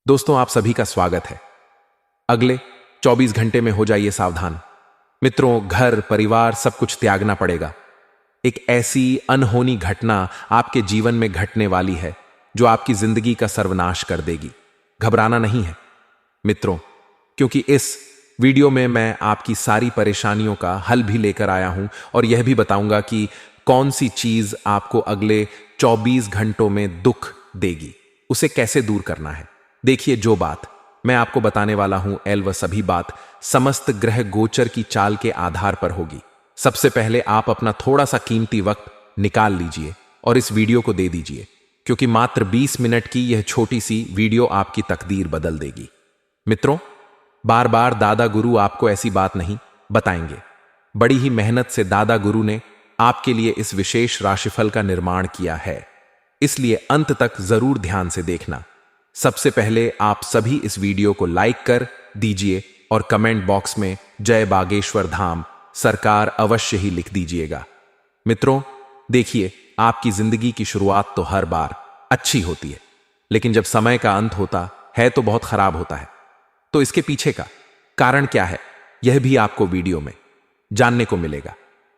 दोस्तों, आप सभी का स्वागत है। अगले 24 घंटे में हो जाइए सावधान। मित्रों, घर, परिवार सब कुछ त्यागना पड़ेगा। एक ऐसी अनहोनी घटना आपके जीवन में घटने वाली है जो आपकी जिंदगी का सर्वनाश कर देगी। घबराना नहीं है मित्रों, क्योंकि इस वीडियो में मैं आपकी सारी परेशानियों का हल भी लेकर आया हूं और यह भी बताऊंगा कि कौन सी चीज आपको अगले 24 घंटों में दुख देगी, उसे कैसे दूर करना है। देखिए, जो बात मैं आपको बताने वाला हूं वह सभी बात समस्त ग्रह गोचर की चाल के आधार पर होगी। सबसे पहले आप अपना थोड़ा सा कीमती वक्त निकाल लीजिए और इस वीडियो को दे दीजिए, क्योंकि मात्र 20 मिनट की यह छोटी सी वीडियो आपकी तकदीर बदल देगी। मित्रों, बार बार दादा गुरु आपको ऐसी बात नहीं बताएंगे। बड़ी ही मेहनत से दादा गुरु ने आपके लिए इस विशेष राशिफल का निर्माण किया है, इसलिए अंत तक जरूर ध्यान से देखना। सबसे पहले आप सभी इस वीडियो को लाइक कर दीजिए और कमेंट बॉक्स में जय बागेश्वर धाम सरकार अवश्य ही लिख दीजिएगा। मित्रों, देखिए, आपकी जिंदगी की शुरुआत तो हर बार अच्छी होती है, लेकिन जब समय का अंत होता है तो बहुत खराब होता है। तो इसके पीछे का कारण क्या है, यह भी आपको वीडियो में जानने को मिलेगा।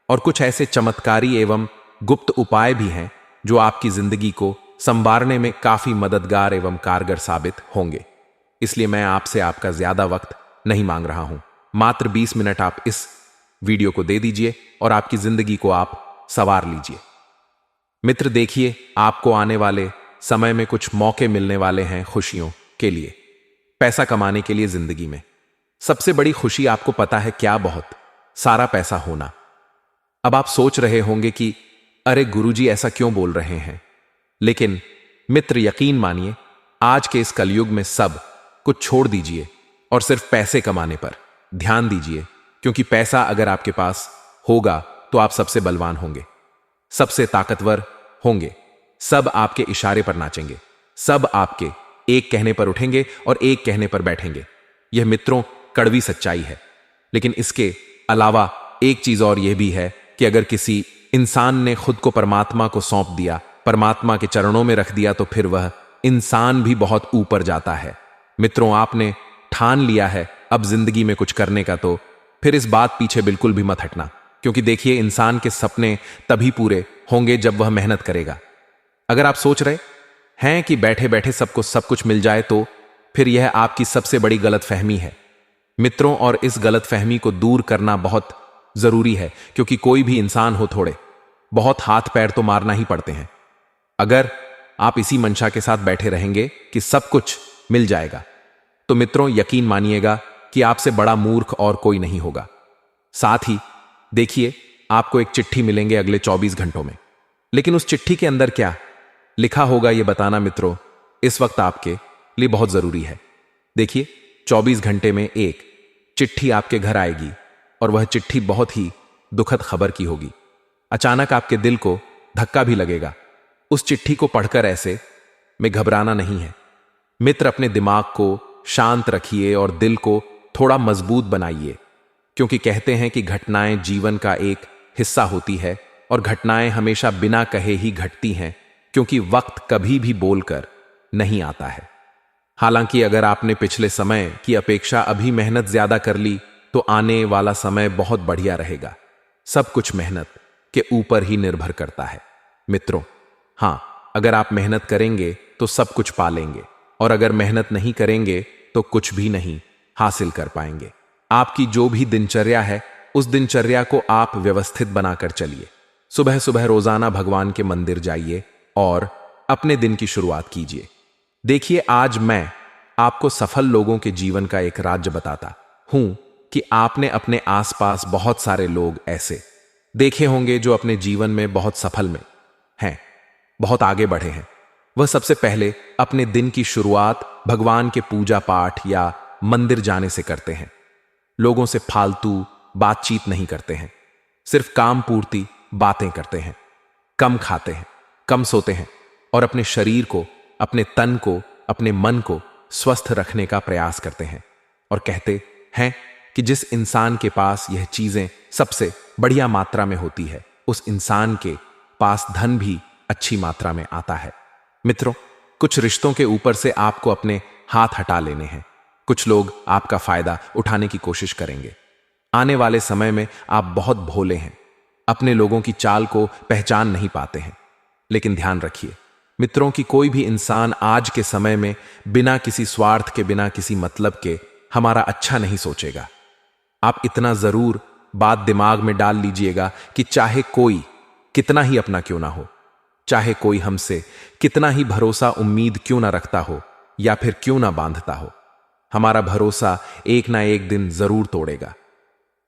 और कुछ ऐसे चमत्कारी एवं गुप्त उपाय भी हैं जो आपकी जिंदगी को संवारने में काफी मददगार एवं कारगर साबित होंगे। इसलिए मैं आपसे आपका ज्यादा वक्त नहीं मांग रहा हूं। मात्र 20 मिनट आप इस वीडियो को दे दीजिए और आपकी जिंदगी को आप संवार लीजिए। मित्र, देखिए, आपको आने वाले समय में कुछ मौके मिलने वाले हैं खुशियों के लिए, पैसा कमाने के लिए। जिंदगी में सबसे बड़ी खुशी आपको पता है क्या? बहुत सारा पैसा होना। अब आप सोच रहे होंगे कि अरे गुरुजी, ऐसा क्यों बोल रहे हैं? लेकिन मित्र, यकीन मानिए, आज के इस कलयुग में सब कुछ छोड़ दीजिए और सिर्फ पैसे कमाने पर ध्यान दीजिए, क्योंकि पैसा अगर आपके पास होगा तो आप सबसे बलवान होंगे, सबसे ताकतवर होंगे, सब आपके इशारे पर नाचेंगे, सब आपके एक कहने पर उठेंगे और एक कहने पर बैठेंगे। यह मित्रों कड़वी सच्चाई है। लेकिन इसके अलावा एक चीज और यह भी है कि अगर किसी इंसान ने खुद को परमात्मा को सौंप दिया, परमात्मा के चरणों में रख दिया, तो फिर वह इंसान भी बहुत ऊपर जाता है। मित्रों, आपने ठान लिया है अब जिंदगी में कुछ करने का, तो फिर इस बात पीछे बिल्कुल भी मत हटना, क्योंकि देखिए, इंसान के सपने तभी पूरे होंगे जब वह मेहनत करेगा। अगर आप सोच रहे हैं कि बैठे बैठे सबको सब कुछ मिल जाए, तो फिर यह आपकी सबसे बड़ी गलतफहमी है मित्रों। और इस गलतफहमी को दूर करना बहुत जरूरी है, क्योंकि कोई भी इंसान हो, थोड़े बहुत हाथ पैर तो मारना ही पड़ते हैं। अगर आप इसी मंशा के साथ बैठे रहेंगे कि सब कुछ मिल जाएगा, तो मित्रों यकीन मानिएगा कि आपसे बड़ा मूर्ख और कोई नहीं होगा। साथ ही देखिए, आपको एक चिट्ठी मिलेंगे अगले 24 घंटों में। लेकिन उस चिट्ठी के अंदर क्या लिखा होगा, यह बताना मित्रों इस वक्त आपके लिए बहुत जरूरी है। देखिए, 24 घंटे में एक चिट्ठी आपके घर आएगी और वह चिट्ठी बहुत ही दुखद खबर की होगी। अचानक आपके दिल को धक्का भी लगेगा। उस चिट्ठी को पढ़कर ऐसे में घबराना नहीं है मित्र। अपने दिमाग को शांत रखिए और दिल को थोड़ा मजबूत बनाइए, क्योंकि कहते हैं कि घटनाएं जीवन का एक हिस्सा होती है और घटनाएं हमेशा बिना कहे ही घटती हैं, क्योंकि वक्त कभी भी बोलकर नहीं आता है। हालांकि अगर आपने पिछले समय की अपेक्षा अभी मेहनत ज्यादा कर ली, तो आने वाला समय बहुत बढ़िया रहेगा। सब कुछ मेहनत के ऊपर ही निर्भर करता है मित्रों। हां, अगर आप मेहनत करेंगे तो सब कुछ पा लेंगे, और अगर मेहनत नहीं करेंगे तो कुछ भी नहीं हासिल कर पाएंगे। आपकी जो भी दिनचर्या है, उस दिनचर्या को आप व्यवस्थित बनाकर चलिए। सुबह सुबह रोजाना भगवान के मंदिर जाइए और अपने दिन की शुरुआत कीजिए। देखिए, आज मैं आपको सफल लोगों के जीवन का एक राज्य बताता हूं कि आपने अपने आसपास बहुत सारे लोग ऐसे देखे होंगे जो अपने जीवन में बहुत सफल में हैं, बहुत आगे बढ़े हैं। वह सबसे पहले अपने दिन की शुरुआत भगवान के पूजा पाठ या मंदिर जाने से करते हैं। लोगों से फालतू बातचीत नहीं करते हैं, सिर्फ काम पूर्ति बातें करते हैं। कम खाते हैं, कम सोते हैं और अपने शरीर को, अपने तन को, अपने मन को स्वस्थ रखने का प्रयास करते हैं। और कहते हैं कि जिस इंसान के पास यह चीजें सबसे बढ़िया मात्रा में होती है, उस इंसान के पास धन भी अच्छी मात्रा में आता है। मित्रों, कुछ रिश्तों के ऊपर से आपको अपने हाथ हटा लेने हैं। कुछ लोग आपका फायदा उठाने की कोशिश करेंगे। आने वाले समय में आप बहुत भोले हैं, अपने लोगों की चाल को पहचान नहीं पाते हैं। लेकिन ध्यान रखिए मित्रों कि कोई भी इंसान आज के समय में बिना किसी स्वार्थ के, बिना किसी मतलब के हमारा अच्छा नहीं सोचेगा। आप इतना जरूर बात दिमाग में डाल लीजिएगा कि चाहे कोई कितना ही अपना क्यों ना हो, चाहे कोई हमसे कितना ही भरोसा उम्मीद क्यों ना रखता हो या फिर क्यों ना बांधता हो, हमारा भरोसा एक ना एक दिन जरूर तोड़ेगा।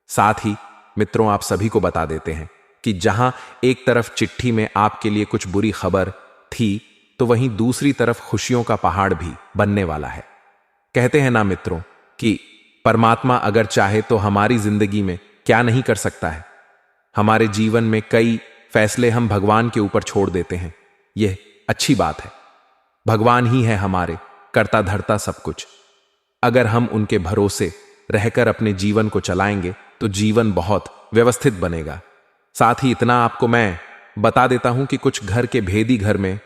साथ ही मित्रों आप सभी को बता देते हैं कि जहां एक तरफ चिट्ठी में आपके लिए कुछ बुरी खबर थी, तो वहीं दूसरी तरफ खुशियों का पहाड़ भी बनने वाला है। कहते हैं ना मित्रों कि परमात्मा अगर चाहे तो हमारी जिंदगी में क्या नहीं कर सकता है। हमारे जीवन में कई फैसले हम भगवान के ऊपर छोड़ देते हैं, यह अच्छी बात है। भगवान ही है हमारे करता धरता सब कुछ। अगर हम उनके भरोसे रहकर अपने जीवन को चलाएंगे तो जीवन बहुत व्यवस्थित बनेगा। साथ ही इतना आपको मैं बता देता हूं कि कुछ घर के भेदी घर में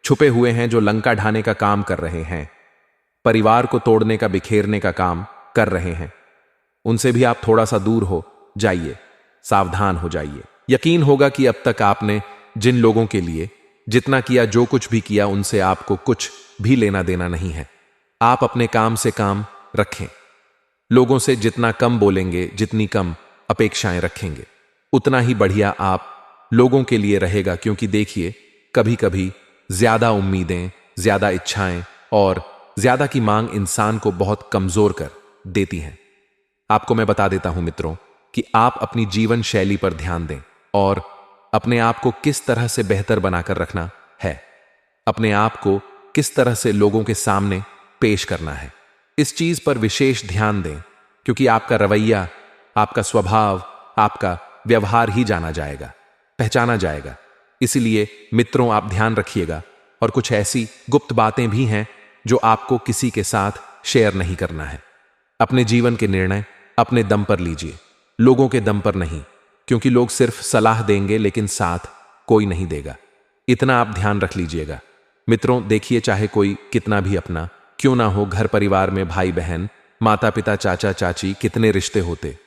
छुपे हुए हैं जो लंका ढाने का काम कर रहे हैं, परिवार को तोड़ने का, बिखेरने का काम कर रहे हैं। उनसे भी आप थोड़ा सा दूर हो जाइए, सावधान हो जाइए। यकीन होगा कि अब तक आपने जिन लोगों के लिए जितना किया, जो कुछ भी किया, उनसे आपको कुछ भी लेना देना नहीं है। आप अपने काम से काम रखें। लोगों से जितना कम बोलेंगे, जितनी कम अपेक्षाएं रखेंगे, उतना ही बढ़िया आप लोगों के लिए रहेगा। क्योंकि देखिए कभी कभी ज्यादा उम्मीदें, ज्यादा इच्छाएं और ज्यादा की मांग इंसान को बहुत कमजोर कर देती हैं। आपको मैं बता देता हूं मित्रों कि आप अपनी जीवन शैली पर ध्यान दें और अपने आप को किस तरह से बेहतर बनाकर रखना है, अपने आप को किस तरह से लोगों के सामने पेश करना है, इस चीज पर विशेष ध्यान दें। क्योंकि आपका रवैया, आपका स्वभाव, आपका व्यवहार ही जाना जाएगा, पहचाना जाएगा। इसलिए मित्रों आप ध्यान रखिएगा। और कुछ ऐसी गुप्त बातें भी हैं जो आपको किसी के साथ शेयर नहीं करना है। अपने जीवन के निर्णय अपने दम पर लीजिए, लोगों के दम पर नहीं। क्योंकि लोग सिर्फ सलाह देंगे लेकिन साथ कोई नहीं देगा। इतना आप ध्यान रख लीजिएगा। मित्रों देखिए चाहे कोई कितना भी अपना क्यों ना हो, घर परिवार में भाई बहन, माता पिता, चाचा चाची, कितने रिश्ते होते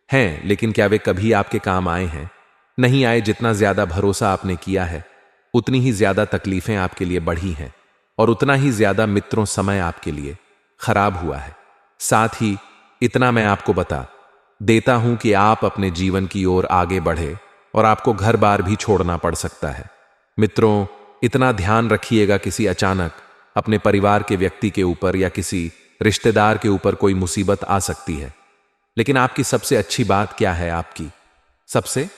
हैं, लेकिन क्या वे कभी आपके काम आए हैं? नहीं आए। जितना ज्यादा भरोसा आपने किया है उतनी ही ज्यादा तकलीफें आपके लिए बढ़ी हैं और उतना ही ज्यादा मित्रों समय आपके लिए खराब हुआ है। साथ ही इतना मैं आपको बता देता हूं कि आप अपने जीवन की ओर आगे बढ़े और आपको घर बार भी छोड़ना पड़ सकता है। मित्रों इतना ध्यान रखिएगा, किसी अचानक अपने परिवार के व्यक्ति के ऊपर या किसी रिश्तेदार के ऊपर कोई मुसीबत आ सकती है। लेकिन आपकी सबसे अच्छी बात क्या है, आपकी सबसे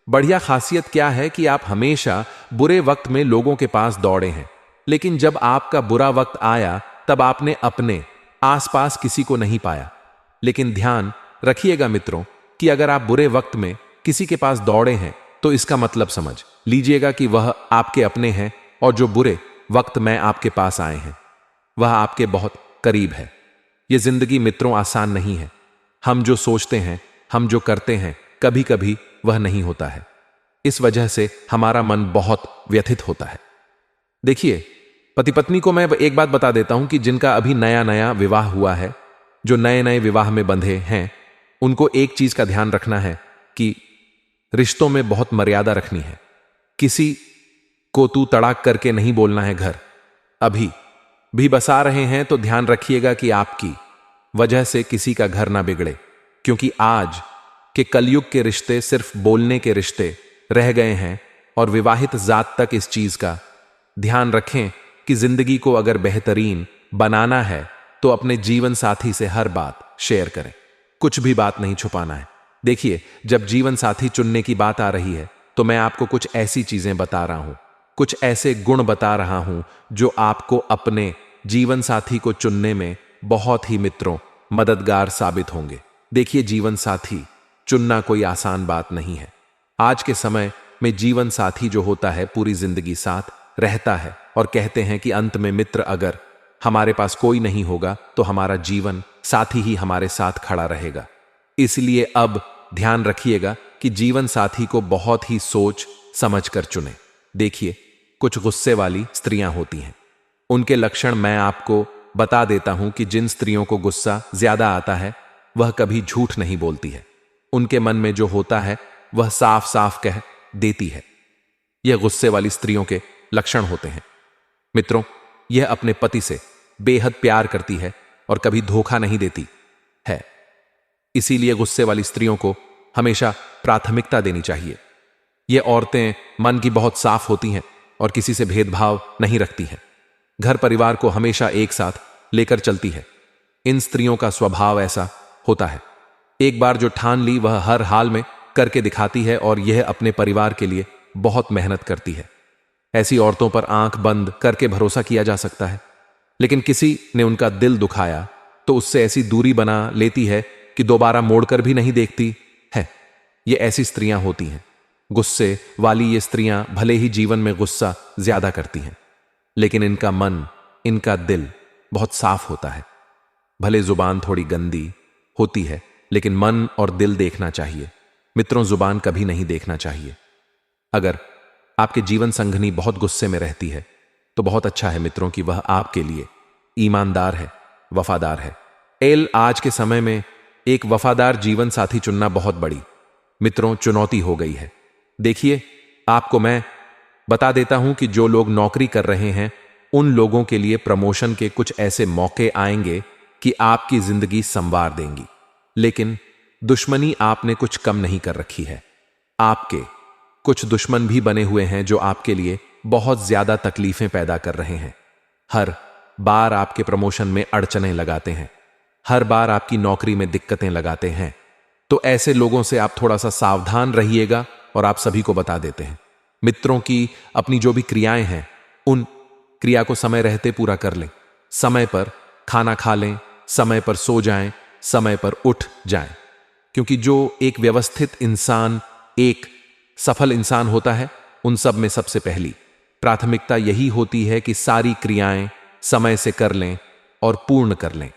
बढ़िया खासियत क्या है कि आप हमेशा बुरे वक्त में लोगों के पास दौड़े हैं, लेकिन जब आपका बुरा वक्त आया तब आपने अपने आसपास किसी को नहीं पाया। लेकिन ध्यान रखिएगा मित्रों कि अगर आप बुरे वक्त में किसी के पास दौड़े हैं तो इसका मतलब समझ लीजिएगा कि वह आपके अपने हैं और जो बुरे वक्त में आपके पास आए हैं वह आपके बहुत करीब है। यह जिंदगी मित्रों आसान नहीं है। हम जो सोचते हैं, हम जो करते हैं, कभी कभी वह नहीं होता है। इस वजह से हमारा मन बहुत व्यथित होता है। देखिए पति पत्नी को मैं एक बात बता देता हूं कि जिनका अभी नया नया विवाह हुआ है, जो नए नए विवाह में बंधे हैं, उनको एक चीज का ध्यान रखना है कि रिश्तों में बहुत मर्यादा रखनी है। किसी को तू तड़ाक करके नहीं बोलना है। घर अभी भी बसा रहे हैं तो ध्यान रखिएगा कि आपकी वजह से किसी का घर ना बिगड़े। क्योंकि आज के कलयुग के रिश्ते सिर्फ बोलने के रिश्ते रह गए हैं और विवाहित जात तक इस चीज का ध्यान रखें कि जिंदगी को अगर बेहतरीन बनाना है तो अपने जीवन साथी से हर बात शेयर करें, कुछ भी बात नहीं छुपाना है। देखिए जब जीवन साथी चुनने की बात आ रही है तो मैं आपको कुछ ऐसी चीजें बता रहा हूं, कुछ ऐसे गुण बता रहा हूं जो आपको अपने जीवन साथी को चुनने में बहुत ही मित्रों मददगार साबित होंगे। देखिए जीवन साथी चुनना कोई आसान बात नहीं है। आज के समय में जीवन साथी जो होता है पूरी जिंदगी साथ रहता है और कहते हैं कि अंत में मित्र अगर हमारे पास कोई नहीं होगा तो हमारा जीवन साथी ही हमारे साथ खड़ा रहेगा। इसलिए अब ध्यान रखिएगा कि जीवन साथी को बहुत ही सोच समझ कर चुने। देखिए कुछ गुस्से वाली स्त्रियां होती हैं, उनके लक्षण मैं आपको बता देता हूं कि जिन स्त्रियों को गुस्सा ज्यादा आता है वह कभी झूठ नहीं बोलती है। उनके मन में जो होता है वह साफ साफ कह देती है। यह गुस्से वाली स्त्रियों के लक्षण होते हैं। मित्रों, यह अपने पति से बेहद प्यार करती है और कभी धोखा नहीं देती है। इसीलिए गुस्से वाली स्त्रियों को हमेशा प्राथमिकता देनी चाहिए। ये औरतें मन की बहुत साफ होती हैं और किसी से भेदभाव नहीं रखती हैं। घर परिवार को हमेशा एक साथ लेकर चलती है। इन स्त्रियों का स्वभाव ऐसा होता है, एक बार जो ठान ली वह हर हाल में करके दिखाती है और यह अपने परिवार के लिए बहुत मेहनत करती है। ऐसी औरतों पर आंख बंद करके भरोसा किया जा सकता है, लेकिन किसी ने उनका दिल दुखाया तो उससे ऐसी दूरी बना लेती है कि दोबारा मोड़कर भी नहीं देखती है। ये ऐसी स्त्रियां होती हैं। गुस्से वाली ये स्त्रियां भले ही जीवन में गुस्सा ज्यादा करती हैं, लेकिन इनका मन, इनका दिल बहुत साफ होता है। भले जुबान थोड़ी गंदी होती है, लेकिन मन और दिल देखना चाहिए। मित्रों, जुबान कभी नहीं देखना चाहिए। अगर आपके जीवन संगनी बहुत गुस्से में रहती है तो बहुत अच्छा है मित्रों कि वह आपके लिए ईमानदार है, वफादार है। आज के समय में एक वफादार जीवन साथी चुनना बहुत बड़ी मित्रों चुनौती हो गई है। देखिए, आपको मैं बता देता हूं कि जो लोग नौकरी कर रहे हैं उन लोगों के लिए प्रमोशन के कुछ ऐसे मौके आएंगे कि आपकी जिंदगी संवार देंगी। लेकिन दुश्मनी आपने कुछ कम नहीं कर रखी है। आपके कुछ दुश्मन भी बने हुए हैं जो आपके लिए बहुत ज्यादा तकलीफें पैदा कर रहे हैं। हर बार आपके प्रमोशन में अड़चनें लगाते हैं, हर बार आपकी नौकरी में दिक्कतें लगाते हैं। तो ऐसे लोगों से आप थोड़ा सा सावधान रहिएगा और आप सभी को बता देते हैं मित्रों की अपनी जो भी क्रियाएं हैं उन क्रिया को समय रहते पूरा कर लें। समय पर खाना खा लें, समय पर सो जाएं, समय पर उठ जाएं। क्योंकि जो एक व्यवस्थित इंसान, एक सफल इंसान होता है, उन सब में सबसे पहली प्राथमिकता यही होती है कि सारी क्रियाएं समय से कर लें और पूर्ण कर लें।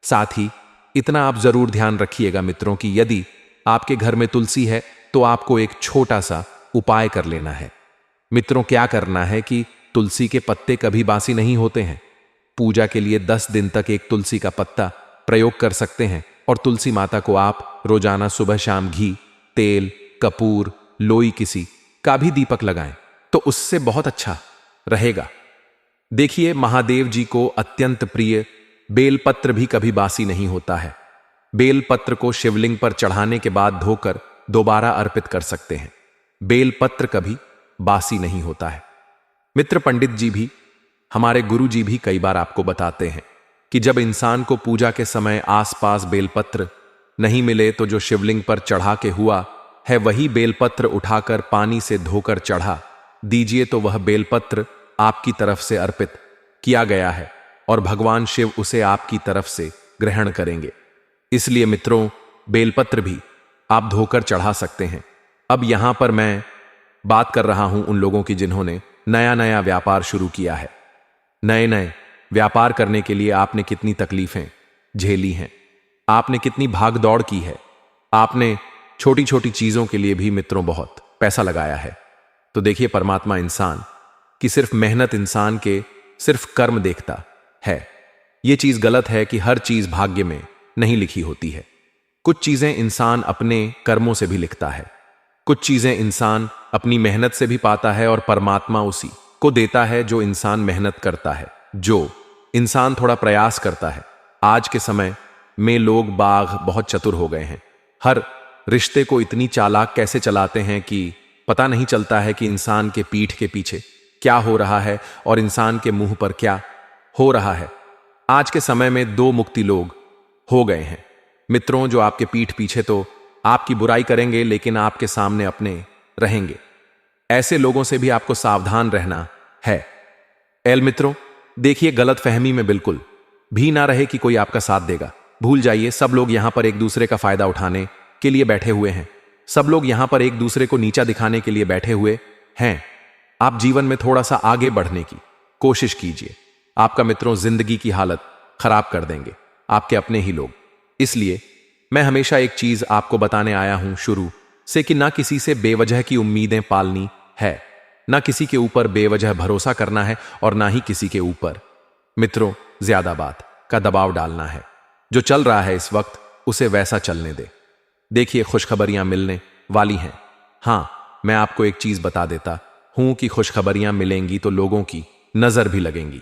साथ ही इतना आप जरूर ध्यान रखिएगा मित्रों कि यदि आपके घर में तुलसी है तो आपको एक छोटा सा उपाय कर लेना है। मित्रों, क्या करना है कि तुलसी के पत्ते कभी बासी नहीं होते हैं। पूजा के लिए 10 दिन तक एक तुलसी का पत्ता प्रयोग कर सकते हैं और तुलसी माता को आप रोजाना सुबह शाम घी, तेल, कपूर, लोई किसी का भी दीपक लगाएं तो उससे बहुत अच्छा रहेगा। देखिए, महादेव जी को अत्यंत प्रिय बेलपत्र भी कभी बासी नहीं होता है। बेलपत्र को शिवलिंग पर चढ़ाने के बाद धोकर दोबारा अर्पित कर सकते हैं। बेलपत्र कभी बासी नहीं होता है। मित्र पंडित जी भी, हमारे गुरु जी भी कई बार आपको बताते हैं कि जब इंसान को पूजा के समय आसपास बेलपत्र नहीं मिले तो जो शिवलिंग पर चढ़ा के हुआ है वही बेलपत्र उठाकर पानी से धोकर चढ़ा दीजिए तो वह बेलपत्र आपकी तरफ से अर्पित किया गया है और भगवान शिव उसे आपकी तरफ से ग्रहण करेंगे। इसलिए मित्रों, बेलपत्र भी आप धोकर चढ़ा सकते हैं। अब यहां पर मैं बात कर रहा हूं उन लोगों की जिन्होंने नया नया व्यापार शुरू किया है। नए नए व्यापार करने के लिए आपने कितनी तकलीफें झेली हैं, आपने कितनी भाग दौड़ की है, आपने छोटी छोटी चीजों के लिए भी मित्रों बहुत पैसा लगाया है। तो देखिए, परमात्मा इंसान की सिर्फ मेहनत, इंसान के सिर्फ कर्म देखता है। यह चीज गलत है कि हर चीज भाग्य में नहीं लिखी होती है। कुछ चीजें इंसान अपने कर्मों से भी लिखता है, कुछ चीजें इंसान अपनी मेहनत से भी पाता है और परमात्मा उसी को देता है जो इंसान मेहनत करता है, जो इंसान थोड़ा प्रयास करता है। आज के समय में लोग बाग बहुत चतुर हो गए हैं। हर रिश्ते को इतनी चालाक कैसे चलाते हैं कि पता नहीं चलता है कि इंसान के पीठ के पीछे क्या हो रहा है और इंसान के मुंह पर क्या हो रहा है। आज के समय में दो मुक्ति लोग हो गए हैं मित्रों, जो आपके पीठ पीछे तो आपकी बुराई करेंगे लेकिन आपके सामने अपने रहेंगे। ऐसे लोगों से भी आपको सावधान रहना है। मित्रों, देखिए, गलत फहमी में बिल्कुल भी ना रहे कि कोई आपका साथ देगा। भूल जाइए, सब लोग यहां पर एक दूसरे का फायदा उठाने के लिए बैठे हुए हैं। सब लोग यहां पर एक दूसरे को नीचा दिखाने के लिए बैठे हुए हैं। आप जीवन में थोड़ा सा आगे बढ़ने की कोशिश कीजिए। आपका मित्रों जिंदगी की हालत खराब कर देंगे आपके अपने ही लोग। इसलिए मैं हमेशा एक चीज आपको बताने आया हूं शुरू से कि ना किसी से बेवजह की उम्मीदें पालनी है, ना किसी के ऊपर बेवजह भरोसा करना है और ना ही किसी के ऊपर मित्रों ज्यादा बात का दबाव डालना है। जो चल रहा है इस वक्त उसे वैसा चलने दे। देखिए, खुशखबरियां मिलने वाली हैं। हाँ, मैं आपको एक चीज बता देता हूं कि खुशखबरियां मिलेंगी तो लोगों की नजर भी लगेंगी।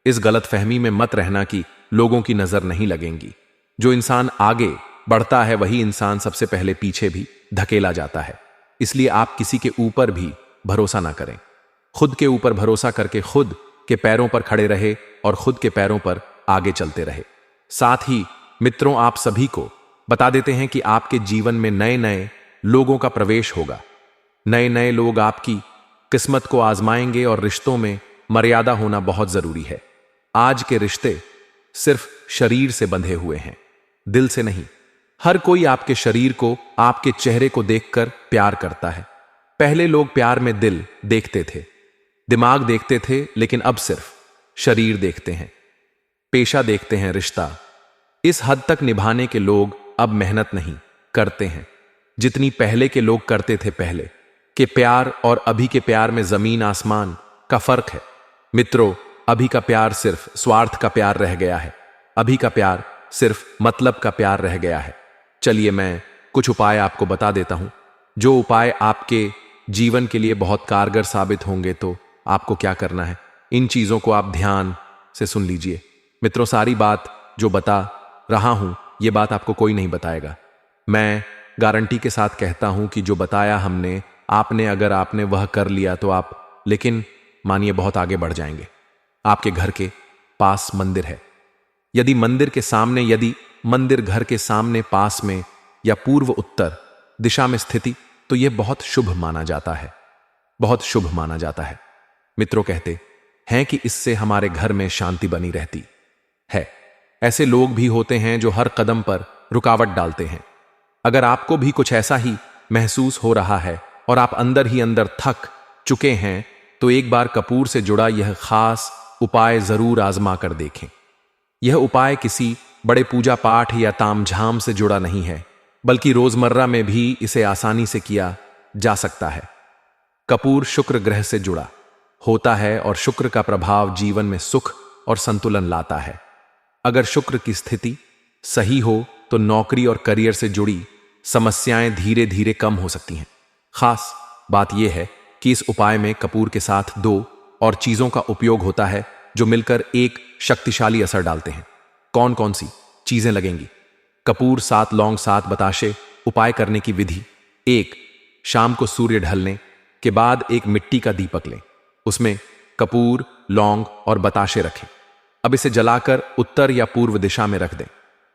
इस गलतफहमी में मत रहना कि लोगों की नजर नहीं लगेंगी। जो इंसान आगे बढ़ता है वही इंसान सबसे पहले पीछे भी धकेला जाता है। इसलिए आप किसी के ऊपर भी भरोसा ना करें। खुद के ऊपर भरोसा करके खुद के पैरों पर खड़े रहे और खुद के पैरों पर आगे चलते रहे। साथ ही मित्रों, आप सभी को बता देते हैं कि आपके जीवन में नए नए लोगों का प्रवेश होगा। नए नए लोग आपकी किस्मत को आजमाएंगे और रिश्तों में मर्यादा होना बहुत जरूरी है। आज के रिश्ते सिर्फ शरीर से बंधे हुए हैं, दिल से नहीं। हर कोई आपके शरीर को, आपके चेहरे को देखकर प्यार करता है। पहले लोग प्यार में दिल देखते थे, दिमाग देखते थे, लेकिन अब सिर्फ शरीर देखते हैं, पेशा देखते हैं, रिश्ता इस हद तक निभाने के लोग अब मेहनत नहीं करते हैं जितनी पहले के लोग करते थे। पहले के प्यार और अभी के प्यार में जमीन आसमान का फर्क है। मित्रों, अभी का प्यार सिर्फ स्वार्थ का प्यार रह गया है। अभी का प्यार सिर्फ मतलब का प्यार रह गया है। चलिए, मैं कुछ उपाय आपको बता देता हूं, जो उपाय आपके जीवन के लिए बहुत कारगर साबित होंगे। तो आपको क्या करना है, इन चीजों को आप ध्यान से सुन लीजिए। मित्रों, सारी बात जो बता रहा हूं यह बात आपको कोई नहीं बताएगा। मैं गारंटी के साथ कहता हूं कि जो बताया हमने, अगर आपने वह कर लिया तो आप, लेकिन मानिए, बहुत आगे बढ़ जाएंगे। आपके घर के पास मंदिर है। यदि मंदिर घर के सामने, पास में या पूर्व उत्तर दिशा में स्थिति, तो यह बहुत शुभ माना जाता है, बहुत शुभ माना जाता है। मित्रों, कहते हैं कि इससे हमारे घर में शांति बनी रहती है। ऐसे लोग भी होते हैं जो हर कदम पर रुकावट डालते हैं। अगर आपको भी कुछ ऐसा ही महसूस हो रहा है और आप अंदर ही अंदर थक चुके हैं, तो एक बार कपूर से जुड़ा यह खास उपाय जरूर आजमा कर देखें। यह उपाय किसी बड़े पूजा पाठ या तामझाम से जुड़ा नहीं है, बल्कि रोजमर्रा में भी इसे आसानी से किया जा सकता है। कपूर शुक्र ग्रह से जुड़ा होता है और शुक्र का प्रभाव जीवन में सुख और संतुलन लाता है। अगर शुक्र की स्थिति सही हो तो नौकरी और करियर से जुड़ी समस्याएं धीरे धीरे कम हो सकती हैं। खास बात यह है कि इस उपाय में कपूर के साथ 2 और चीजों का उपयोग होता है जो मिलकर एक शक्तिशाली असर डालते हैं। कौन कौन सी चीजें लगेंगी? कपूर, 7 लौंग, 7 बताशे। उपाय करने की विधि: 1. शाम को सूर्य ढलने के बाद एक मिट्टी का दीपक लें, उसमें कपूर, लौंग और बताशे रखें। अब इसे जलाकर उत्तर या पूर्व दिशा में रख दें।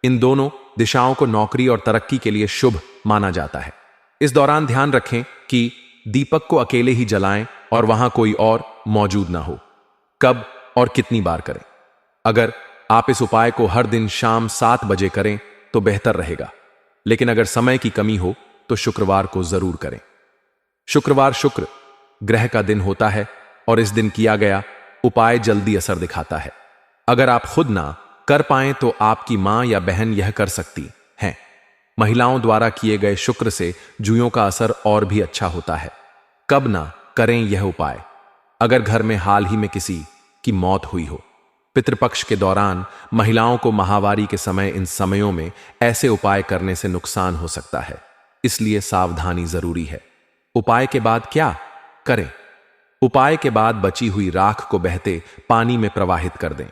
इन दोनों दिशाओं को नौकरी और तरक्की के लिए शुभ माना जाता है। इस दौरान ध्यान रखें कि दीपक को अकेले ही जलाएं और वहां कोई और मौजूद ना हो। कब और कितनी बार करें? अगर आप इस उपाय को हर दिन शाम 7 बजे करें तो बेहतर रहेगा, लेकिन अगर समय की कमी हो तो शुक्रवार को जरूर करें। शुक्रवार शुक्र ग्रह का दिन होता है और इस दिन किया गया उपाय जल्दी असर दिखाता है। अगर आप खुद ना कर पाएं तो आपकी मां या बहन यह कर सकती हैं। महिलाओं द्वारा किए गए शुक्र से जुइयों का असर और भी अच्छा होता है। कब ना करें यह उपाय? अगर घर में हाल ही में किसी की मौत हुई हो, पितृपक्ष के दौरान, महिलाओं को माहवारी के समय, इन समयों में ऐसे उपाय करने से नुकसान हो सकता है, इसलिए सावधानी जरूरी है। उपाय के बाद क्या करें? उपाय के बाद बची हुई राख को बहते पानी में प्रवाहित कर दें।